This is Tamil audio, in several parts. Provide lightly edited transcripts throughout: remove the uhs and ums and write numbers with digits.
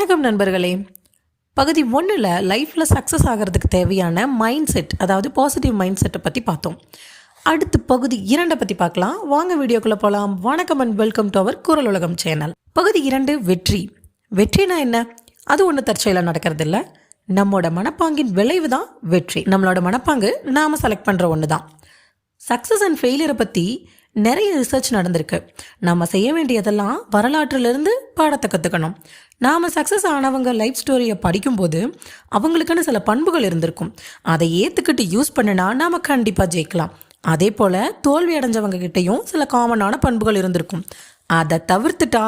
வணக்கம் நண்பர்களே. பகுதி 1ல் லைஃப்பில் சக்ஸஸ் ஆகிறதுக்கு தேவையான மைண்ட் செட், அதாவது பாசிட்டிவ் மைண்ட் செட்டை பற்றி பார்த்தோம். அடுத்து பகுதி 2 பற்றி பார்க்கலாம். வாங்க வீடியோக்குள்ளே போகலாம். வணக்கம் அண்ட் வெல்கம் டு அவர் குரல் உலகம் சேனல். பகுதி 2, வெற்றி. வெற்றினா என்ன? அது ஒன்று தற்செயலாக நடக்கிறது இல்லை. நம்மளோட மனப்பாங்கின் விளைவு தான் வெற்றி. நம்மளோட மனப்பாங்கு நாம் செலக்ட் பண்ணுற ஒன்று தான். சக்ஸஸ் அண்ட் ஃபெயிலியரை பற்றி நிறைய ரிசர்ச் நடந்திருக்கு. நம்ம செய்ய வேண்டியதெல்லாம் வரலாற்றிலிருந்து பாடத்தை கற்றுக்கணும். நாம் சக்ஸஸ் ஆனவங்க லைஃப் ஸ்டோரியை படிக்கும்போது அவங்களுக்குன்னு சில பண்புகள் இருந்திருக்கும். அதை ஏற்றுக்கிட்டு யூஸ் பண்ணினா நாம் கண்டிப்பாக ஜெயிக்கலாம். அதே போல் தோல்வி அடைஞ்சவங்க கிட்டேயும் சில காமனான பண்புகள் இருந்திருக்கும். அதை தவிர்த்துட்டா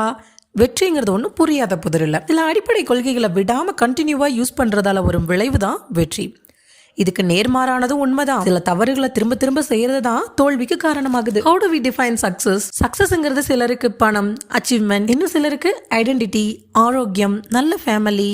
வெற்றிங்கிறது ஒன்றும் புரியாத புதிர் இல்லை. சில அடிப்படை கொள்கைகளை விடாமல் கண்டினியூவாக யூஸ் பண்ணுறதால வரும் விளைவு தான் வெற்றி. இதுக்கு நேர்மாறானதும் உண்மைதான். சில தவறுகளை திரும்ப திரும்ப செய்யறது தான் தோல்விக்கு காரணமாகுது. How do we define success? சக்சஸ்ங்கிறது சிலருக்கு பணம், அச்சீவ்மெண்ட், இன்னும் சிலருக்கு ஐடென்டிட்டி, ஆரோக்கியம், நல்ல family,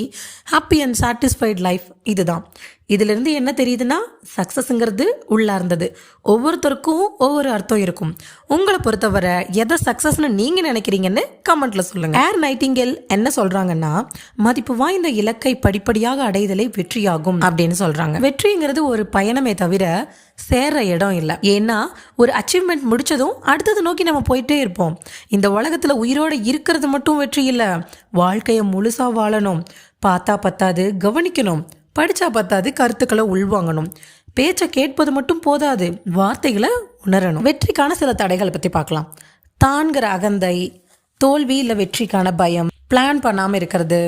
happy and satisfied life. இதுதான். இதிலிருந்து என்ன தெரியுதுன்னா, சக்ஸஸ்ங்கிறது உள்ளார்ந்தது. ஒவ்வொருத்தருக்கும் ஒவ்வொரு அர்த்தம் இருக்கும். உங்களை பொறுத்தவரை எதை சக்ஸஸ்ன்னு நீங்கள் நினைக்கிறீங்கன்னு கமெண்ட்டில் சொல்லுங்கள். ஏர் நைட்டிங்கேல் என்ன சொல்கிறாங்கன்னா, மதிப்பு வாய்ந்த இலக்கை படிப்படியாக அடைதலே வெற்றியாகும் அப்படின்னு சொல்கிறாங்க. வெற்றிங்கிறது ஒரு பயணமே தவிர சேர்ற இடம் இல்லை. ஏன்னா ஒரு அச்சீவ்மெண்ட் முடித்ததும் அடுத்தது நோக்கி நம்ம போயிட்டே இருப்போம். இந்த உலகத்தில் உயிரோடு இருக்கிறது மட்டும் வெற்றி இல்லை. வாழ்க்கையை முழுசாக வாழணும். பார்த்தா பத்தாது, கவனிக்கணும். படித்தா பத்தாது, கருத்துக்களை உள்வாங்கணும். பேச்சை கேட்பது மட்டும் போதாது, வார்த்தைகளை உணரணும். வெற்றிக்கான சில தடைகளை பற்றி பார்க்கலாம். தான்கிற அகந்தை, தோல்வி இல்லை வெற்றிக்கான பயம், பிளான் பண்ணாமல் இருக்கிறது,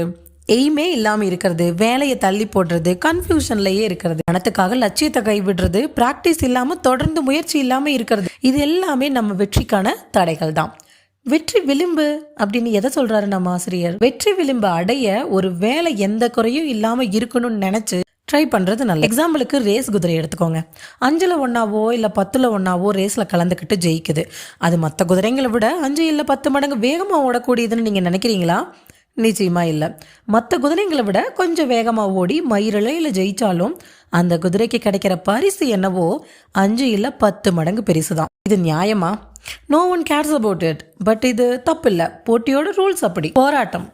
எய்மே இல்லாமல் இருக்கிறது, வேலையை தள்ளி போடுறது, கன்ஃபியூஷன்லேயே இருக்கிறது, பணத்துக்காக லட்சியத்தை கைவிடுறது, ப்ராக்டிஸ் இல்லாமல் தொடர்ந்து முயற்சி இல்லாமல் இருக்கிறது, இது எல்லாமே நம்ம வெற்றிக்கான தடைகள் தான். வெற்றி விளிம்பு அப்படின்னு எதை சொல்றாரு நம்ம ஆசிரியர்? வெற்றி விளிம்பு அடைய ஒரு வேலை எந்த குறையும் இல்லாமல் இருக்கணும்னு நினைச்சு ட்ரை பண்ணுறது நல்ல. எக்ஸாம்பிளுக்கு ரேஸ் குதிரை எடுத்துக்கோங்க. 5ல் 1 இல்லை 10ல் 1 ரேஸில் கலந்துக்கிட்டு ஜெயிக்குது. அது மற்ற குதிரைங்களை விட 5 இல்லை 10 மடங்கு வேகமாக ஓடக்கூடியதுன்னு நீங்கள் நினைக்கிறீங்களா? நிச்சயமாக இல்லை. மற்ற குதிரைங்களை விட கொஞ்சம் வேகமாக ஓடி மயிரிழையில் ஜெயித்தாலும் அந்த குதிரைக்கு கிடைக்கிற பரிசு என்னவோ 5 இல்லை 10 மடங்கு பெருசு தான். இது நியாயமா? No one cares about it. But இது தப்பு இல்லை. போட்டியோட ரூல்ஸ் அப்படி. போராட்டம்.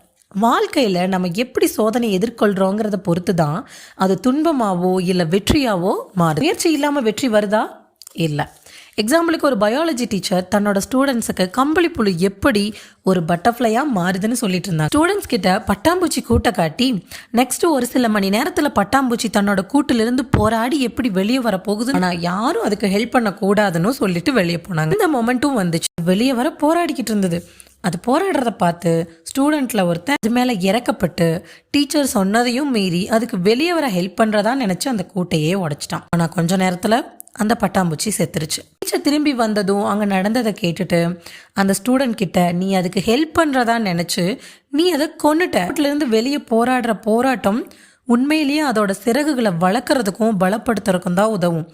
வாழ்க்கையில் நம்ம எப்படி சோதனை எதிர்கொள்கிறோங்கிறத பொறுத்து தான் அது துன்பமாவோ இல்லை வெற்றியாவோ மாறுது. முயற்சி இல்லாமல் வெற்றி வருதா? இல்லை. எக்ஸாம்பிளுக்கு ஒரு பயாலஜி டீச்சர் தன்னோட ஸ்டூடெண்ட்ஸுக்கு கம்பளிப்புழு எப்படி ஒரு பட்டர்ஃப்ளையாக மாறுதுன்னு சொல்லிட்டு இருந்தாங்க. ஸ்டூடெண்ட்ஸ் கிட்ட பட்டாம்பூச்சி கூட்டை காட்டி நெக்ஸ்ட் ஒரு சில மணி நேரத்தில் பட்டாம்பூச்சி தன்னோட கூட்டிலிருந்து போராடி எப்படி வெளியே வர போகுது, ஆனால் யாரும் அதுக்கு ஹெல்ப் பண்ணக்கூடாதுன்னு சொல்லிட்டு வெளியே போனாங்க. இந்த மொமெண்ட்டும் வந்துச்சு. வெளியே வர போராடிக்கிட்டு இருந்தது. அது போராடுறத பார்த்து ஸ்டூடெண்ட்டில் ஒருத்தன் அது மேலே இறக்கப்பட்டு டீச்சர் சொன்னதையும் மீறி அதுக்கு வெளியே வர ஹெல்ப் பண்ணுறதா நினச்சி அந்த கூட்டையே உடைச்சிட்டான். ஆனால் கொஞ்ச நேரத்தில் அந்த பட்டாம்பூச்சி செத்துருச்சு. டீச்சர் திரும்பி வந்ததும் அங்கே நடந்ததை கேட்டுட்டு அந்த ஸ்டூடெண்ட் கிட்ட, நீ அதுக்கு ஹெல்ப் பண்ணுறதா நினச்சி நீ அதை கொன்னுட்டேருந்து வெளியே போராடுற போராட்டம் உண்மையிலேயே அதோட சிறகுகளை வளர்க்குறதுக்கும் பலப்படுத்துறதுக்கும் தான் உதவும்.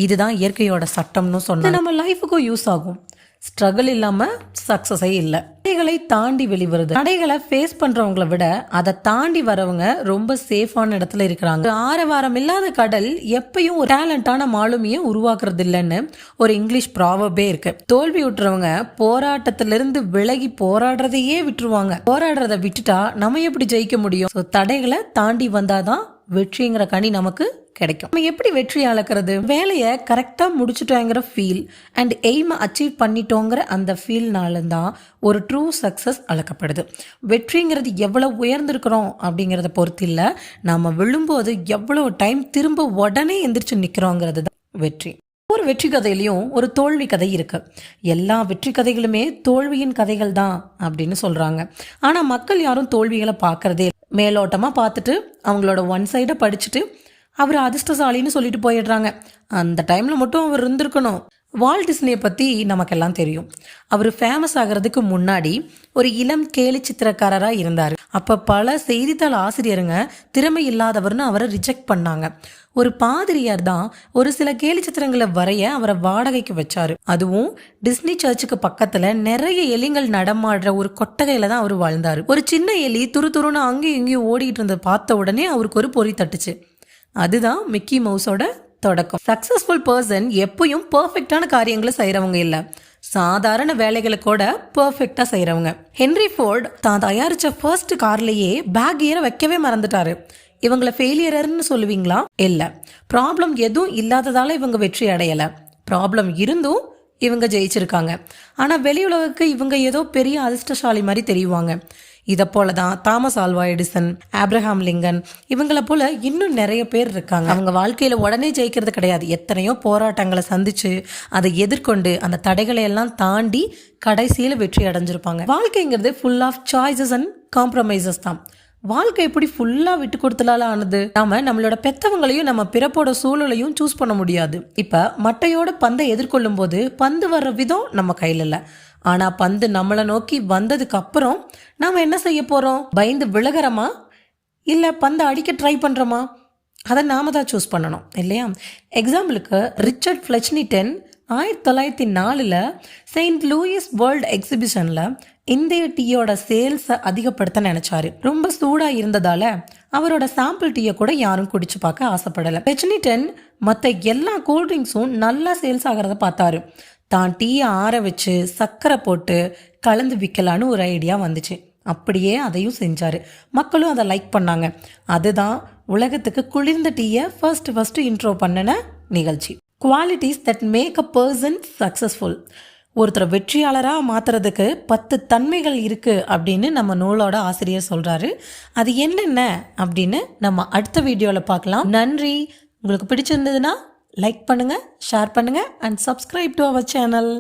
இதுதான் இயற்கையோட சட்டம்னு சொன்னா நம்ம லைஃபுக்கும் யூஸ் ஆகும். ஸ்ட்ரகிள் இல்லாமல் சக்ஸஸே இல்லை. தடைகளை தாண்டி வெளிவருது. தடைகளை ஃபேஸ் பண்ணுறவங்கள விட அதை தாண்டி வரவங்க ரொம்ப சேஃபான இடத்துல இருக்கிறாங்க. ஆரவாரம் இல்லாத கடல் எப்பயும் ஒரு டேலண்டான மாலுமியை உருவாக்குறது இல்லைன்னு ஒரு இங்கிலீஷ் ப்ராவர்பே இருக்கு. தோல்வி விட்டுறவங்க போராட்டத்திலிருந்து விலகி போராடுறதையே விட்டுருவாங்க. போராடுறத விட்டுட்டா நம்ம எப்படி ஜெயிக்க முடியும்? ஸோ தடைகளை தாண்டி வந்தாதான் வெற்றிங்கிற கனி நமக்கு கிடைக்கும். நம்ம எப்படி வெற்றி அளக்கிறது? வேலையை கரெக்டாக முடிச்சுட்டோங்கிற ஃபீல் அண்ட் எய்மை அச்சீவ் பண்ணிட்டோங்கிற அந்த ஃபீல்னால தான் ஒரு ட்ரூ சக்ஸஸ் அளக்கப்படுது. வெற்றிங்கிறது எவ்வளோ உயர்ந்திருக்கிறோம் அப்படிங்கிறத பொறுத்து இல்லை, நம்ம விழும்போது எவ்வளோ டைம் திரும்ப உடனே எந்திரிச்சு நிற்கிறோங்கிறது தான் வெற்றி. ஒரு வெற்றி கதையிலையும் ஒரு தோல்வி கதை இருக்கு. எல்லா வெற்றி கதைகளுமே தோல்வியின் கதைகள் தான் அப்படின்னு சொல்றாங்க. ஆனா மக்கள் யாரும் தோல்விகளை பார்க்கறதே. மேலோட்டமா பார்த்துட்டு அவங்களோட ஒன் சைடை படிச்சுட்டு அவர் அதிர்ஷ்டசாலின்னு சொல்லிட்டு போயிடுறாங்க. அந்த டைம்ல மட்டும் அவர் இருந்திருக்கணும். வால்ட் டிஸ்னியை பற்றி நமக்கெல்லாம் தெரியும். அவர் ஃபேமஸ் ஆகிறதுக்கு முன்னாடி ஒரு இளம் கேலி சித்திரக்காரராக இருந்தார். அப்போ பல செய்தித்தாள் ஆசிரியருங்க திறமை இல்லாதவர்னு அவரை ரிஜெக்ட் பண்ணாங்க. ஒரு பாதிரியார் தான் ஒரு சில கேலி சித்திரங்களை வரைய அவரை வாடகைக்கு வச்சாரு. அதுவும் டிஸ்னி சர்ச்சுக்கு பக்கத்துல நிறைய எலிகள் நடமாடுற ஒரு கொட்டகையில தான் அவர் வாழ்ந்தாரு. ஒரு சின்ன எலி துருன்னு அங்கேயும் இங்கேயும் ஓடிட்டு இருந்ததை பார்த்த உடனே அவருக்கு ஒரு பொறி தட்டுச்சு. அதுதான் மிக்கி மவுஸோட தொடக்கம். சக்சஸ்ஃபுல் பர்சன் எப்பயும் பர்ஃபெக்டான காரியங்களை செய்கிறவங்க இல்லை, சாதாரண வேலைகளை கூட பெர்ஃபெக்டா செய்யறவங்க. ஹென்ரி ஃபோர்ட் தான் தயாரிச்ச ஃபர்ஸ்ட் கார்லயே பேக் கியரை வைக்கவே மறந்துட்டாரு. இவங்களை ஃபெயிலியர்னு சொல்லுவீங்களா? இல்ல, ப்ராப்ளம் எதுவும் இல்லாததால இவங்க வெற்றி அடையல. ப்ராப்ளம் இருந்தும் இவங்க ஜெயிச்சிருக்காங்க. ஆனால் வெளி உலகுக்கு இவங்க ஏதோ பெரிய அதிர்ஷ்டசாலி மாதிரி தெரியுவாங்க. இதை போல தான் Thomas Alva Edison, Abraham Lincoln, இவங்களை போல இன்னும் நிறைய பேர் இருக்காங்க. அவங்க வாழ்க்கையில் உடனே ஜெயிக்கிறது கிடையாது. எத்தனையோ போராட்டங்களை சந்திச்சு அதை எதிர்கொண்டு அந்த தடைகளை எல்லாம் தாண்டி கடைசியில் வெற்றி அடைஞ்சிருப்பாங்க. வாழ்க்கைங்கிறது full of choices and compromises தான். வாழ்க்கை எப்படி ஃபுல்லா விட்டு கொடுத்தலால ஆனது? நாம நம்மளோட பெத்தவங்களையும் நம்ம பிறப்போட சூழலையும் சூஸ் பண்ண முடியாது. இப்ப மட்டையோட பந்தை எதிர்கொள்ளும் போது பந்து வர்ற விதம் நம்ம கையில இல்ல. ஆனா பந்து நம்மளை நோக்கி வந்ததுக்கு அப்புறம் நாம என்ன செய்ய போறோம்? பயந்து விலகிறோமா இல்ல பந்தை அடிக்க ட்ரை பண்றோமா? அதை நாம தான் சூஸ் பண்ணணும் இல்லையா? எக்ஸாம்பிளுக்கு ரிச்சர்ட் ஃப்ளெச்னிடன் 1904 செயின்ட் லூயிஸ் வேர்ல்ட் எக்ஸிபிஷன்ல இந்திய டீயோட சேல்ஸை அதிகப்படுத்த நினைச்சாரு. ரொம்ப சூடா இருந்ததால அவரோட சாம்பிள் டீயை கூட யாரும் குடிச்சு பார்க்க ஆசைப்படலை. ஃப்ளெச்னிடன் மற்ற எல்லா கூல்ட்ரிங்க்ஸும் நல்லா சேல்ஸ் ஆகிறத பார்த்தாரு. தான் டீயை ஆற வச்சு சர்க்கரை போட்டு கலந்து விற்கலான்னு ஒரு ஐடியா வந்துச்சு. அப்படியே அதையும் செஞ்சாரு. மக்களும் அதை லைக் பண்ணாங்க. அதுதான் உலகத்துக்கு குளிர்ந்த டீயை ஃபர்ஸ்ட் இன்ட்ரோ பண்ணின நிகழ்ச்சி. Qualities that make a person successful. ஒருத்தரை வெற்றியாளராக மாற்றுறதுக்கு 10 தன்மைகள் இருக்குது அப்படின்னு நம்ம நூலோட ஆசிரியர் சொல்கிறாரு. அது என்னென்ன அப்படின்னு நம்ம அடுத்த வீடியோவில் பார்க்கலாம். நன்றி. உங்களுக்கு பிடிச்சிருந்ததுன்னா லைக் பண்ணுங்கள், ஷேர் பண்ணுங்கள் and subscribe to our channel.